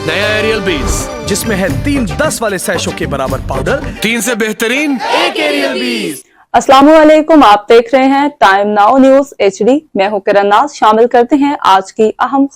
नया एरियल बीज जिसमें है 3-10 वाले सैशों के बराबर पाउडर, 3 से बेहतरीन एक एरियल बीज। अस्सलामुअलैकुम, आप देख रहे हैं टाइम नाउ न्यूज HD। मैं हूं किरण नाज। शामिल करते हैं आज की अहम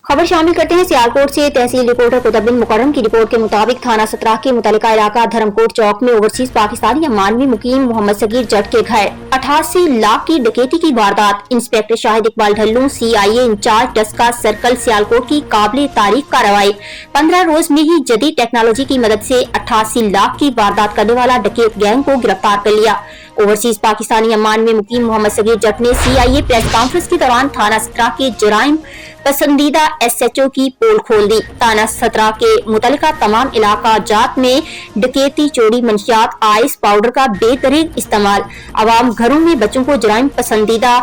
खबर शामिल करते हैं सियालकोट से। तहसील रिपोर्टर कुतुब बिन मुकर्रम की रिपोर्ट के मुताबिक थाना 17 के मुतल्लिका इलाका धर्मकोट चौक में ओवरसीज पाकिस्तानी अमानवी मुकीम मोहम्मद सगीर जट के घर 88 लाख की डकैती की वारदात। Inspector Shahid Iqbal Dhallu CIA in charge Daska circle Sialkot की काबिल तारीफ कार्रवाई। 15 रोज में ही जदीद टेक्नोलॉजी की मदद से 88 लाख की वारदात करने वाला डकैत गैंग को गिरफ्तार कर लिया। ओवरसीज पाकिस्तानी अमान में मुकीम मोहम्मद सगीर जट ने CIA प्रेस कॉन्फ्रेंस के दौरान थाना 17 के जराइम पसंदीदा SHO की पोल खोल दी। थाना 17 के मुतल्लिका तमाम इलाका जात में डकैती, चोरी, मंशियात, आइस पाउडर का बेतरीन इस्तेमाल। आवाम घरों में बच्चों को जराइम पसंदीदा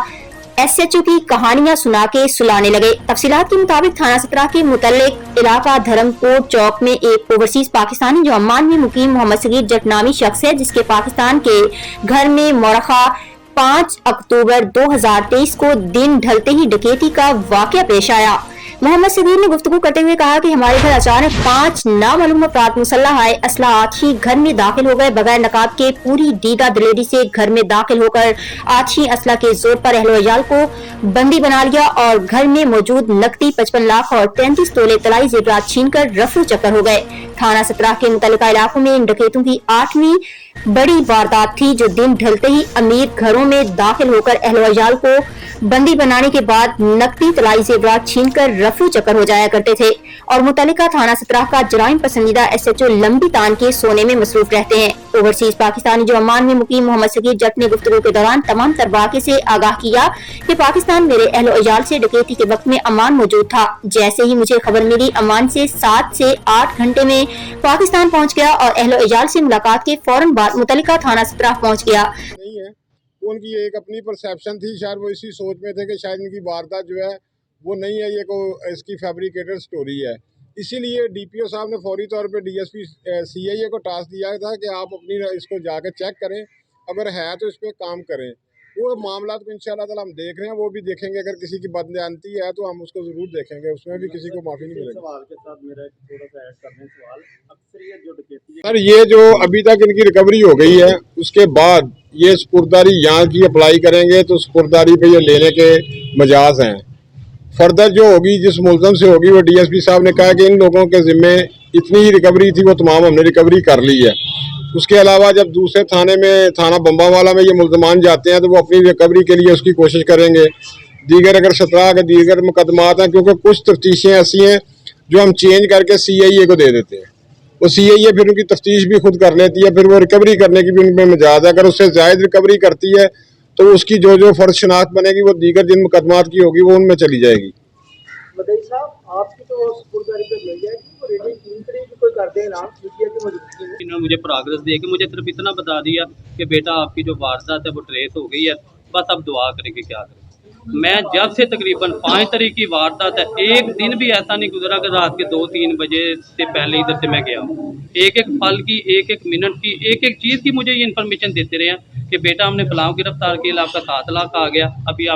SHO की कहानियां सुना के सुलाने लगे। तफसीलात के मुताबिक थाना 17 के मुतल्लिक इलाका धर्मकोट चौक में एक ओवरसीज पाकिस्तानी जो अम्मान में मुकीम मोहम्मद सगीर जट नामी शख्स है, जिसके पाकिस्तान के घर में मौरखा 5 अक्टूबर 2023 को दिन ढलते ही डकैती का वाकया पेश आया। मोहम्मद सगीर ने गुफ्तगू करते हुए कहा कि हमारे घर अचानक 5 नामालूम अफराद मुसल्लह आए, असलाह ही घर में दाखिल हो गए। बगैर नकाब के पूरी दीदा दिलेरी से घर में दाखिल होकर आछी असला के जोर पर अहल-ओ-अयाल को बंदी बना लिया और घर में मौजूद नकदी 55 लाख और 33 तोले तलाई जेवरात छीनकर रफू चक्कर हो गए। थाना 17 के मुतल्लिका इलाकों में इन डकैतों की 8वीं बड़ी वारदात थी, जो दिन ढलते ही अमीर घरों में दाखिल होकर अहल-ओ-अयाल को बंदी बनाने के बाद नकदी तलाई जेवरात छीनकर रफू चक्कर हो जाया करते थे और मुतल्लिका थाना 17 का जराइम पसंदीदा SHO लंबी तान के सोने में मसरूफ रहते हैं। ओवरसीज पाकिस्तानी जो अमान में मुकीम मोहम्मद सगीर जट ने गुफ्तगू के दौरान तमाम तरवाके से आगाह किया कि पाकिस्तान मेरे अहल-ओ-अयाल से डकैती के वक्त में अमान मौजूद था। जैसे ही मुझे खबर मिली, अमान से 7 से 8 घंटे में पाकिस्तान पहुँच गया और अहल-ओ-अयाल से मुलाकात के फौरन बाद मुतल्लिका थाना 17 पहुँच गया। उनकी एक अपनी परसेप्शन थी, शायद वो इसी सोच में थे कि शायद इनकी वारदात जो है वो नहीं है, ये को इसकी फैब्रिकेटेड स्टोरी है। इसीलिए DPO साहब ने फौरी तौर पे DSP CIA को टास्क दिया था कि आप अपनी इसको जाकर चेक करें, अगर है तो इस पर काम करें। वो मामला को इंशाल्लाह ताला हम देख रहे हैं, वो भी देखेंगे। अगर किसी की बदनती है तो हम उसको ज़रूर देखेंगे, उसमें भी किसी को माफ़ी नहीं मिलेगी। सवाल के साथ मेरा थोड़ा सा ऐड करने सवाल, अक्सर ये जो डकैती सर, ये जो अभी तक इनकी रिकवरी हो गई है, उसके बाद ये स्पुर्दारी यहाँ की अप्लाई करेंगे तो स्पुर्दारी पे ये लेने के मजाज हैं। फर्दर जो होगी, जिस मुल्ज़म से होगी, वो DSP साहब ने कहा कि इन लोगों के ज़िम्मे इतनी ही रिकवरी थी, वो तमाम हमने रिकवरी कर ली है। उसके अलावा जब दूसरे थाने में, थाना बम्बावाला में ये मुल्ज़मान जाते हैं तो वो अपनी रिकवरी के लिए उसकी कोशिश करेंगे। दीगर अगर 17 के दीगर मुकदमात हैं, क्योंकि कुछ तफ्तीशें ऐसी हैं जो हम चेंज करके CIA को दे देते हैं, वो CIA फिर उनकी तफ्तीश भी खुद कर लेती है, फिर वो रिकवरी करने की भी उनमें मजाज है। अगर उससे ज़ायद रिकवरी करती है तो उसकी जो फर्ज शनाख्त बनेगी वो दीगर जिन मुकदमात की होगी वो उनमें चली जाएगी। मदई साहब, आपकी तो स्पुर्दारी पे मिल जाएगी, वो रेडी कोई कर दे ना, इन्होंने मुझे प्रोग्रेस दे के मुझे सिर्फ इतना बता दिया कि बेटा आपकी जो वारदात है वो ट्रेस हो गई है, बस अब दुआ करेंगे क्या करें। मैं जब से तकरीबन 5 तारीख की वारदात है, एक दिन भी ऐसा नहीं गुजरा कि रात के 2-3 बजे से पहले इधर से मैं गया हूँ। एक एक पल की, एक एक मिनट की, एक एक चीज़ की मुझे ये इन्फॉर्मेशन देते रहे हैं कि बेटा हमने फलां गिरफ्तार किया, आपका 7 लाख आ गया। अभी